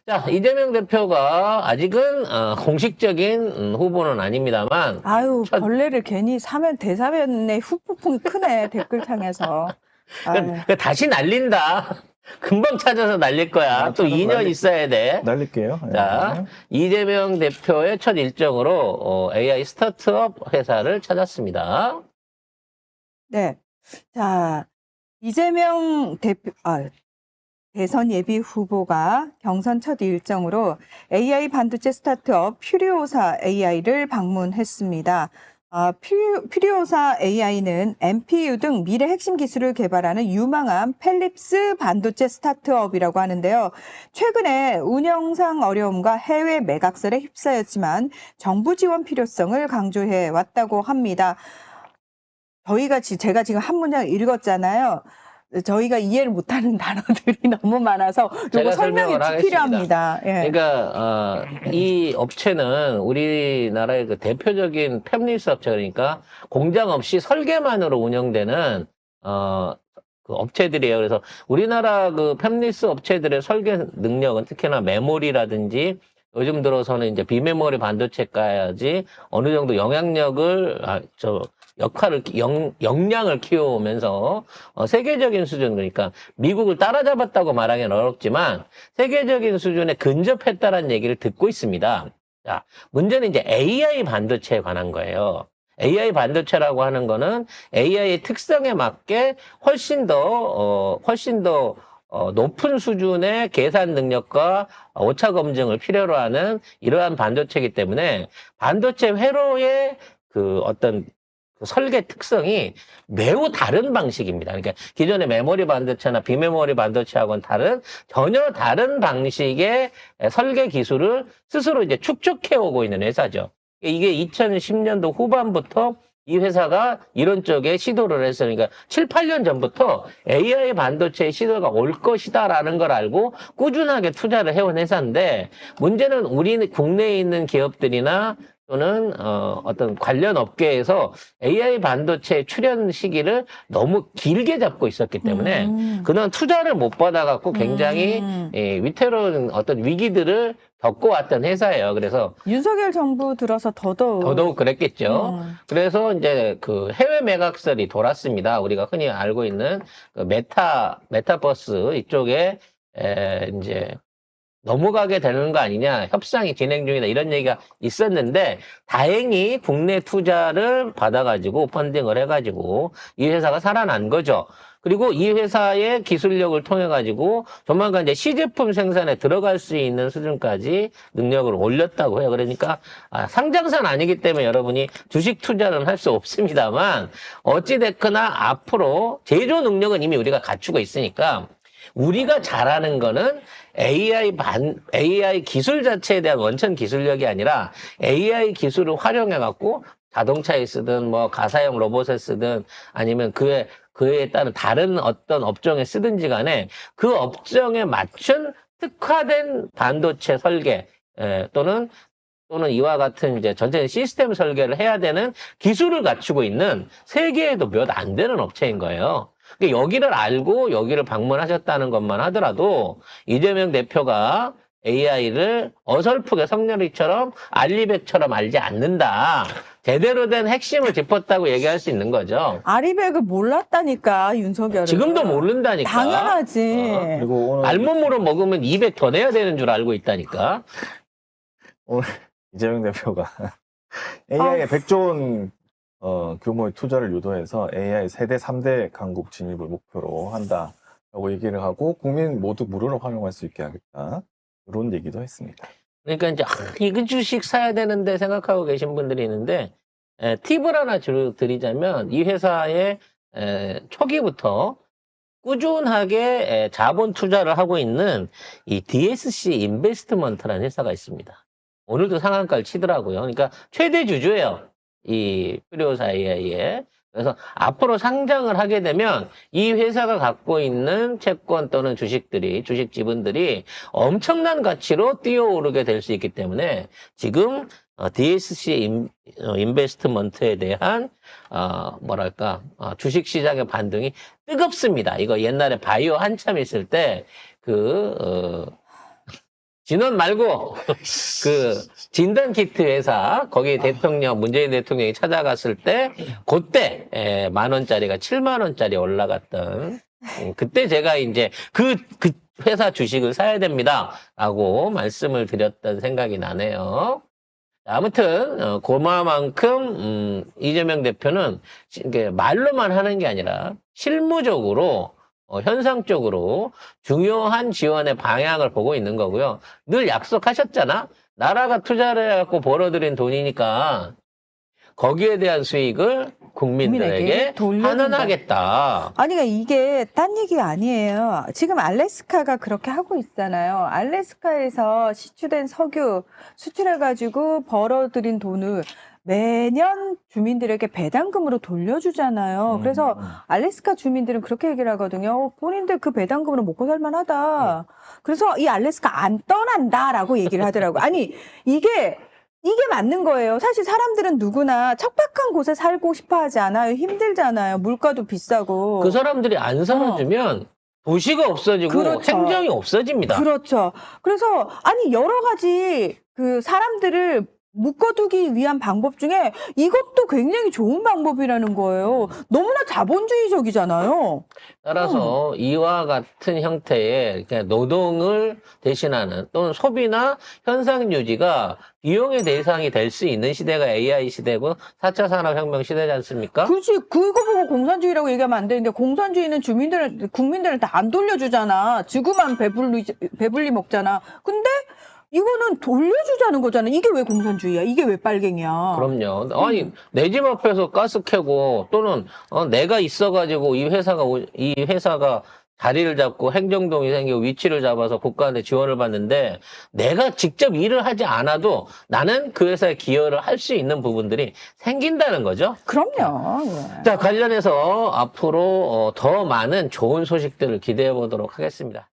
자, 이재명 대표가 아직은 공식적인 후보는 아닙니다만 아유, 벌레를 괜히 사면 대사면에 후폭풍이 크네, 댓글창에서. 아유. 다시 날린다. 금방 찾아서 날릴 거야. 또 2년 있어야 돼. 날릴게요. 자, 이재명 대표의 첫 일정으로 AI 스타트업 회사를 찾았습니다. 네. 자, 이재명 대표, 대선 예비 후보가 경선 첫 일정으로 AI 반도체 스타트업 퓨리오사 AI를 방문했습니다. 퓨리오사 AI는 NPU 등 미래 핵심 기술을 개발하는 유망한 펠립스 반도체 스타트업이라고 하는데요. 최근에 운영상 어려움과 해외 매각설에 휩싸였지만 정부 지원 필요성을 강조해 왔다고 합니다. 제가 지금 한 문장 읽었잖아요. 저희가 이해를 못하는 단어들이 너무 많아서 이거 설명이 필요합니다. 예. 그러니까 이 업체는 우리나라의 그 대표적인 팹리스 업체, 그러니까 공장 없이 설계만으로 운영되는 그 업체들이에요. 그래서 우리나라 그 팹리스 업체들의 설계 능력은 특히나 메모리라든지 요즘 들어서는 이제 비메모리 반도체까지 어느 정도 영향력을 역량을 키워오면서 세계적인 수준, 그러니까 미국을 따라잡았다고 말하기는 어렵지만 세계적인 수준에 근접했다라는 얘기를 듣고 있습니다. 자, 문제는 이제 AI 반도체에 관한 거예요. AI 반도체라고 하는 거는 AI의 특성에 맞게 훨씬 더 높은 수준의 계산 능력과 오차 검증을 필요로 하는 이러한 반도체이기 때문에 반도체 회로의 그 어떤 설계 특성이 매우 다른 방식입니다. 그러니까 기존의 메모리 반도체나 비메모리 반도체하고는 전혀 다른 방식의 설계 기술을 스스로 이제 축적해 오고 있는 회사죠. 이게 2010년도 후반부터 이 회사가 이런 쪽에 시도를 했어요. 그러니까 7, 8년 전부터 AI 반도체의 시도가 올 것이다라는 걸 알고 꾸준하게 투자를 해온 회사인데, 문제는 우리 국내에 있는 기업들이나 또는 어떤 관련 업계에서 AI 반도체 출현 시기를 너무 길게 잡고 있었기 때문에 그동안 투자를 못 받아갖고 굉장히 위태로운 어떤 위기들을 겪어왔던 회사예요. 그래서 윤석열 정부 들어서 더더욱 그랬겠죠. 그래서 이제 그 해외 매각설이 돌았습니다. 우리가 흔히 알고 있는 그 메타버스 이쪽에 이제 넘어가게 되는 거 아니냐, 협상이 진행 중이다, 이런 얘기가 있었는데 다행히 국내 투자를 받아가지고 펀딩을 해가지고 이 회사가 살아난 거죠. 그리고 이 회사의 기술력을 통해가지고 조만간 이제 시제품 생산에 들어갈 수 있는 수준까지 능력을 올렸다고 해요. 그러니까 상장사는 아니기 때문에 여러분이 주식 투자는 할 수 없습니다만 어찌됐거나 앞으로 제조 능력은 이미 우리가 갖추고 있으니까 우리가 잘하는 거는 AI 기술 자체에 대한 원천 기술력이 아니라 AI 기술을 활용해갖고 자동차에 쓰든 뭐 가사용 로봇에 쓰든 아니면 그에 따른 다른 어떤 업종에 쓰든지 간에 그 업종에 맞춘 특화된 반도체 설계 또는 이와 같은 이제 전체 시스템 설계를 해야 되는 기술을 갖추고 있는 세계에도 몇 안 되는 업체인 거예요. 여기를 알고 여기를 방문하셨다는 것만 하더라도 이재명 대표가 AI를 어설프게 성렬이처럼 알리백처럼 알지 않는다, 제대로 된 핵심을 짚었다고 얘기할 수 있는 거죠. 아리백을 몰랐다니까, 윤석열은. 지금도 모른다니까. 당연하지. 그리고 오늘 알몸으로 먹으면 200 더 내야 되는 줄 알고 있다니까. 오늘 이재명 대표가 AI에 100조 원 규모의 투자를 유도해서 AI 세대 3대 강국 진입을 목표로 한다라고 얘기를 하고 국민 모두 무료로 활용할 수 있게 하겠다, 이런 얘기도 했습니다. 그러니까 이제 이거 주식 사야 되는데 생각하고 계신 분들이 있는데, 팁을 하나 드리자면 이 회사의 초기부터 꾸준하게 자본 투자를 하고 있는 이 DSC 인베스트먼트라는 회사가 있습니다. 오늘도 상한가를 치더라고요. 그러니까 최대 주주예요, 이 퓨리오사 AI에. 그래서 앞으로 상장을 하게 되면 이 회사가 갖고 있는 채권 또는 주식 지분들이 엄청난 가치로 뛰어오르게 될 수 있기 때문에 지금 DSC 인베스트먼트에 대한 주식 시장의 반등이 뜨겁습니다. 이거 옛날에 바이오 한참 있을 때 진원 말고 그 진단키트 회사 거기 대통령 문재인 대통령이 찾아갔을 때 그때 10,000원짜리가 70,000원짜리 올라갔던 그때 제가 이제 그 회사 주식을 사야 됩니다라고 말씀을 드렸던 생각이 나네요. 아무튼 그만큼 이재명 대표는 이게 말로만 하는 게 아니라 실무적으로 현상적으로 중요한 지원의 방향을 보고 있는 거고요. 늘 약속하셨잖아. 나라가 투자를 해갖고 벌어들인 돈이니까 거기에 대한 수익을 국민들에게 돌려준다. 환원하겠다. 아니, 그러니까 이게 딴 얘기가 아니에요. 지금 알래스카가 그렇게 하고 있잖아요. 알래스카에서 시추된 석유 수출해가지고 벌어들인 돈을 매년 주민들에게 배당금으로 돌려주잖아요. 그래서 알래스카 주민들은 그렇게 얘기를 하거든요. 본인들 그 배당금으로 먹고 살만하다. 그래서 이 알래스카 안 떠난다라고 얘기를 하더라고요. 아니, 이게 맞는 거예요. 사실 사람들은 누구나 척박한 곳에 살고 싶어 하지 않아요. 힘들잖아요. 물가도 비싸고. 그 사람들이 안 살아주면 도시가 없어지고 그렇죠. 행정이 없어집니다. 그렇죠. 그래서 아니 여러 가지 그 사람들을 묶어두기 위한 방법 중에 이것도 굉장히 좋은 방법이라는 거예요. 너무나 자본주의적이잖아요. 따라서 이와 같은 형태의 그냥 노동을 대신하는 또는 소비나 현상 유지가 비용의 대상이 될 수 있는 시대가 AI 시대고 4차 산업혁명 시대지 않습니까? 그렇지. 그거 보고 공산주의라고 얘기하면 안 되는데 국민들한테 안 돌려주잖아. 지구만 배불리 먹잖아. 근데 이거는 돌려주자는 거잖아. 이게 왜 공산주의야? 이게 왜 빨갱이야? 그럼요. 아니 내 집 앞에서 가스 캐고 또는 내가 있어가지고 이 회사가 자리를 잡고 행정동이 생기고 위치를 잡아서 국가한테 지원을 받는데 내가 직접 일을 하지 않아도 나는 그 회사에 기여를 할 수 있는 부분들이 생긴다는 거죠. 그럼요. 예. 자, 관련해서 앞으로 더 많은 좋은 소식들을 기대해 보도록 하겠습니다.